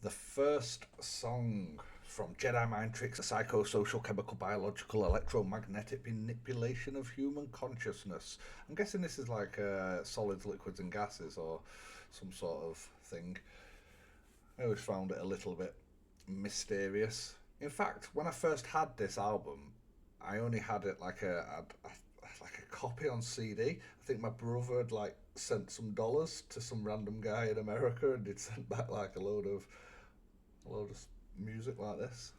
The first song from Jedi Mind Tricks, a psychosocial, chemical, biological, electromagnetic manipulation of human consciousness. I'm guessing this is like solids, liquids, and gases, or some sort of thing. I always found it a little bit mysterious. In fact, when I first had this album, I only had it like a copy on CD. I think my brother had like sent some dollars to some random guy in America, and he'd sent back like a load of music like this.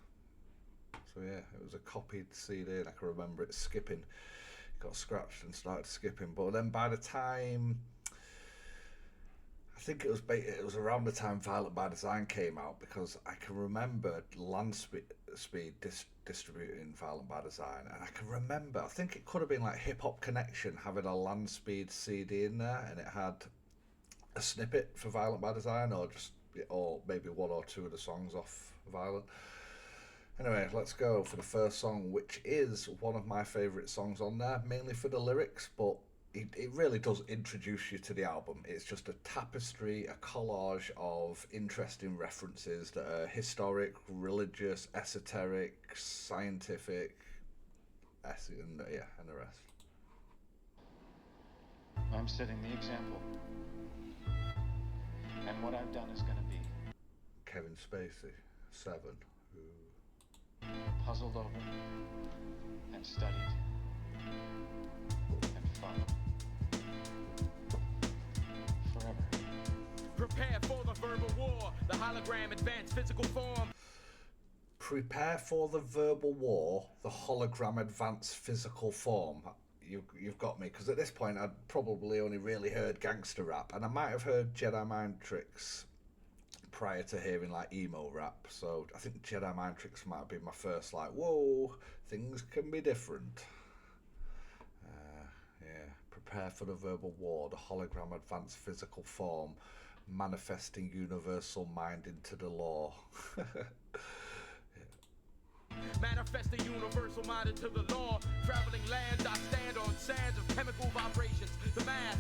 So yeah, it was a copied CD, and I can remember it skipping. It got scratched and started skipping. But then by the time, I think it was around the time Violent by Design came out, because I can remember Speed distributing Violent by Design, and I can remember, I think it could have been like Hip Hop Connection having a Land Speed CD in there, and it had a snippet for Violent by Design, or maybe one or two of the songs off Violent. Anyway, let's go for the first song, which is one of my favourite songs on there, mainly for the lyrics, but it really does introduce you to the album. It's just a tapestry, a collage of interesting references that are historic, religious, esoteric, scientific, and the rest. I'm setting the example. And what I've done is going to be Kevin Spacey, Seven, who puzzled over and studied and followed forever. Prepare for the verbal war, the hologram advanced physical form. Prepare for the verbal war, the hologram advanced physical form. You've got me, because at this point I'd probably only really heard gangster rap, and I might have heard Jedi Mind Tricks prior to hearing like emo rap. So I think Jedi Mind Tricks might have been my first like, whoa, things can be different. Yeah, prepare for the verbal war, the hologram advanced physical form, manifesting universal mind into the law. Manifest the universal mind into the law. Traveling lands, I stand on sands of chemical vibrations. The math.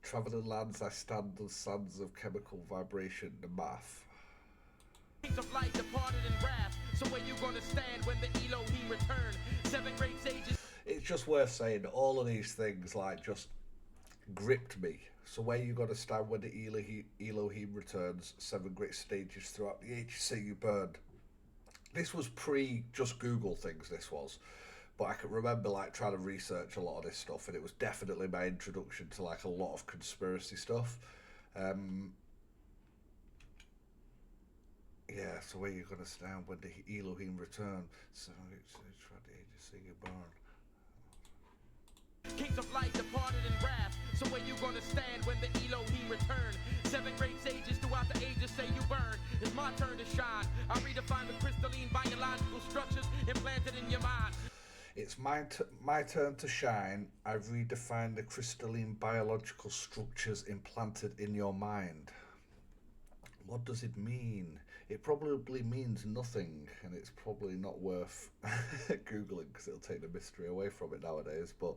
Traveling lands, I stand on sands of chemical vibration. The math. Kings of light departed in wrath. So where you gonna stand when the Elohim return? Seven great sages. It's just worth saying that all of these things like just gripped me. So where you got to stand when the Elohim returns? Seven great stages throughout the age see you burned. This was pre just Google things, this was. But I can remember like trying to research a lot of this stuff, and it was definitely my introduction to like a lot of conspiracy stuff. Yeah, so where you gonna stand when the Elohim return? So try to see you burn. Kings of light departed in wrath. So where you gonna stand when the Elohim return? Seven great sages throughout the ages say you burn. It's my turn to shine. I redefine the crystalline biological structures implanted in your mind. It's my turn to shine. I've redefined the crystalline biological structures implanted in your mind. What does it mean? It probably means nothing, and it's probably not worth Googling, because it'll take the mystery away from it nowadays, but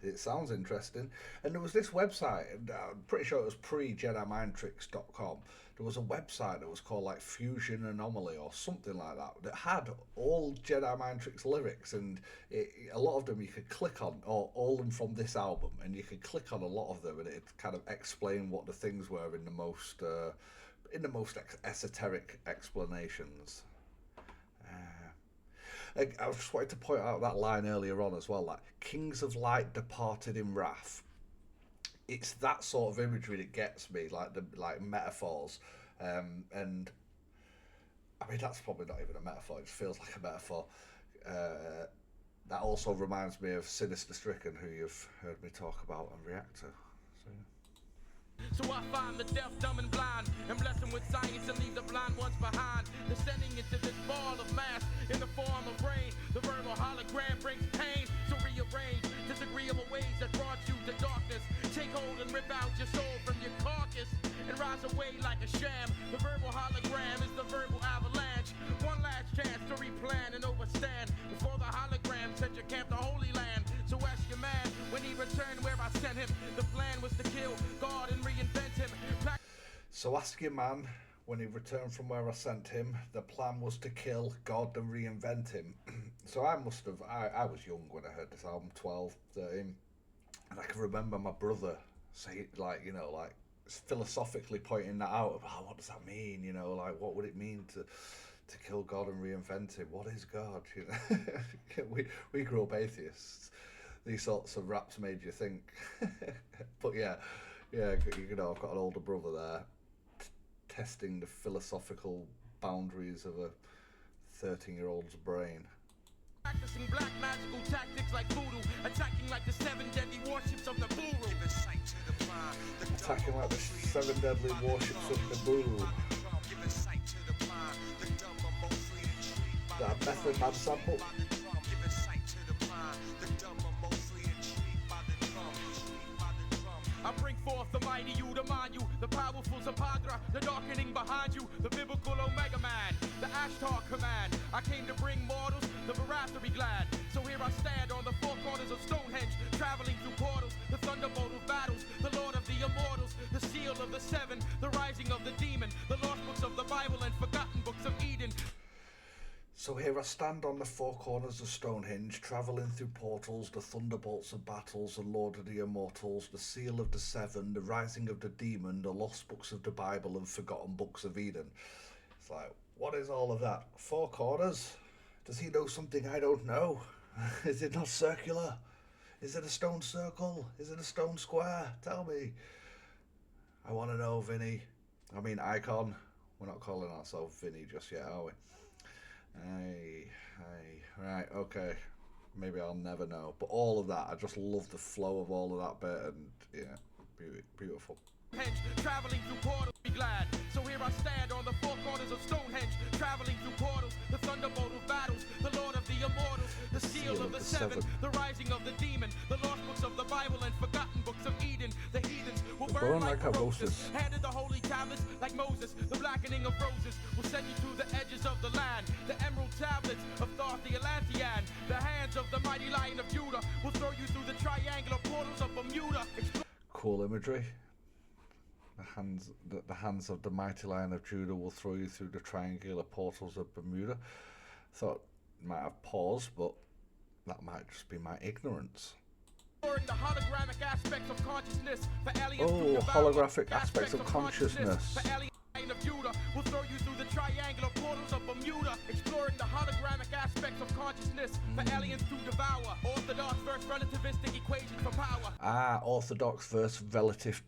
it sounds interesting. And there was this website, and I'm pretty sure it was pre-JediMindTricks.com. There was a website that was called like Fusion Anomaly or something like that had all Jedi Mind Tricks lyrics, and a lot of them you could click on, or all of them from this album, and you could click on a lot of them, and it kind of explain what the things were in the most esoteric explanations. I just wanted to point out that line earlier on as well, like Kings of Light departed in wrath. It's that sort of imagery that gets me, like the metaphors, and I mean that's probably not even a metaphor. It just feels like a metaphor. That also reminds me of Sinister Stricken, who you've heard me talk about and react to. So, yeah. So I find the deaf, dumb, and blind, and bless them with science and leave the blind ones behind. Descending into this ball of mass in the form of rain. The verbal hologram brings pain, so rearrange disagreeable ways that brought you to darkness. Take hold and rip out your soul from your carcass and rise away like a sham. The verbal hologram is the verbal avalanche. One last chance to replan and overstand before the hologram sent your camp to Holy Land. So ask your man when he returned where I sent him. The plan was to kill God and reinvent him. So ask your man When he returned from where I sent him, the plan was to kill God and reinvent him. So I must have, I was young when I heard this album, 12, 13. And I can remember my brother say, like, you know, like philosophically pointing that out. Oh, what does that mean? You know, like, what would it mean to kill God and reinvent him? What is God? You know, we grew up atheists. These sorts of raps made you think. But yeah, you know, I've got an older brother there testing the philosophical boundaries of a 13-year-old's brain. Practicing black magical tactics like voodoo, attacking like the 7 deadly warships of Nibiru. Attacking like the 7 deadly warships of Nibiru. That Method Man sample. I bring forth the mighty you, the Manu, the powerful Zapadra, the darkening behind you, the biblical Omega Man, the Ashtar command. I came to bring mortals the Barathery glad. So here I stand on the four corners of Stonehenge, traveling through portals, the thunderbolt of battles, the Lord of the Immortals, the seal of the seven, the rising of the demon, the lost books of the Bible and forgotten books of Eden. So here I stand on the four corners of Stonehenge, travelling through portals, the thunderbolts of battles, the Lord of the Immortals, the seal of the seven, the rising of the demon, the lost books of the Bible and forgotten books of Eden. It's like, what is all of that? Four corners? Does he know something I don't know? Is it not circular? Is it a stone circle? Is it a stone square? Tell me. I want to know, Vinny. I mean, Icon. We're not calling ourselves Vinny just yet, are we? Hey, right, okay. Maybe I'll never know. But all of that, I just love the flow of all of that bit, and yeah, beautiful. Traveling through portals, be glad. So here I stand on the four corners of Stonehenge, traveling through portals, the thunderbolt of battles, the Lord of the Immortals, the seal of the seven, the rising of the demon, the lost books of the Bible and forgotten books of Eden. The heathens will burn like roses, handed the holy tablets like Moses. The blackening of roses will send you to the edges of the land. The emerald tablets of Thoth the Atlantean. The hands of the mighty Lion of Judah will throw you through the triangular portals of Bermuda. Cool imagery. The hands of the mighty Lion of Judah will throw you through the triangular portals of Bermuda. Thought it might have paused, but that might just be my ignorance. The holographic aspects of consciousness for aliens. Oh, holographic aspects of consciousness. For alien of Judah will throw you through the triangular portals of Bermuda, exploring the holographic aspects of consciousness for aliens to devour. Orthodox versus relativistic equations for power. Ah, orthodox versus relative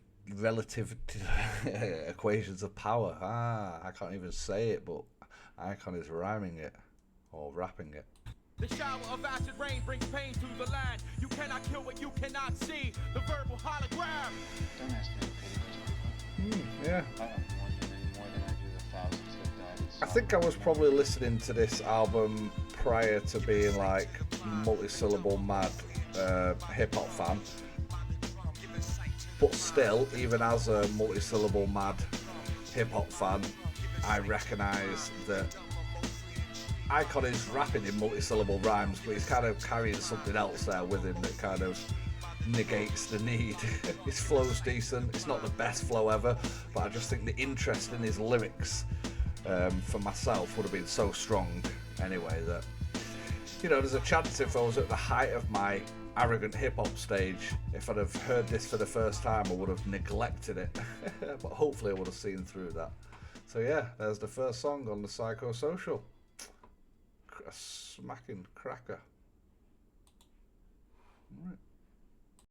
equations of power. I can't even say it, but Icon is rhyming it or rapping it. The shower of acid rain brings pain to the land. You cannot kill what you cannot see. The verbal hologram. Don't ask me to pity those people. Yeah. I don't mourn them any more than I do the thousands that died. I think I was probably listening to this album prior to being like multi-syllable mad hip-hop fan. But still, even as a multi-syllable mad hip-hop fan, I recognise that Icon is rapping in multi-syllable rhymes, but he's kind of carrying something else there with him that kind of negates the need. His flow's decent. It's not the best flow ever, but I just think the interest in his lyrics for myself would have been so strong anyway that, you know, there's a chance if I was at the height of my arrogant hip-hop stage, if I'd have heard this for the first time, I would have neglected it. But hopefully I would have seen through that. So yeah, there's the first song on the Psychosocial. A smacking cracker.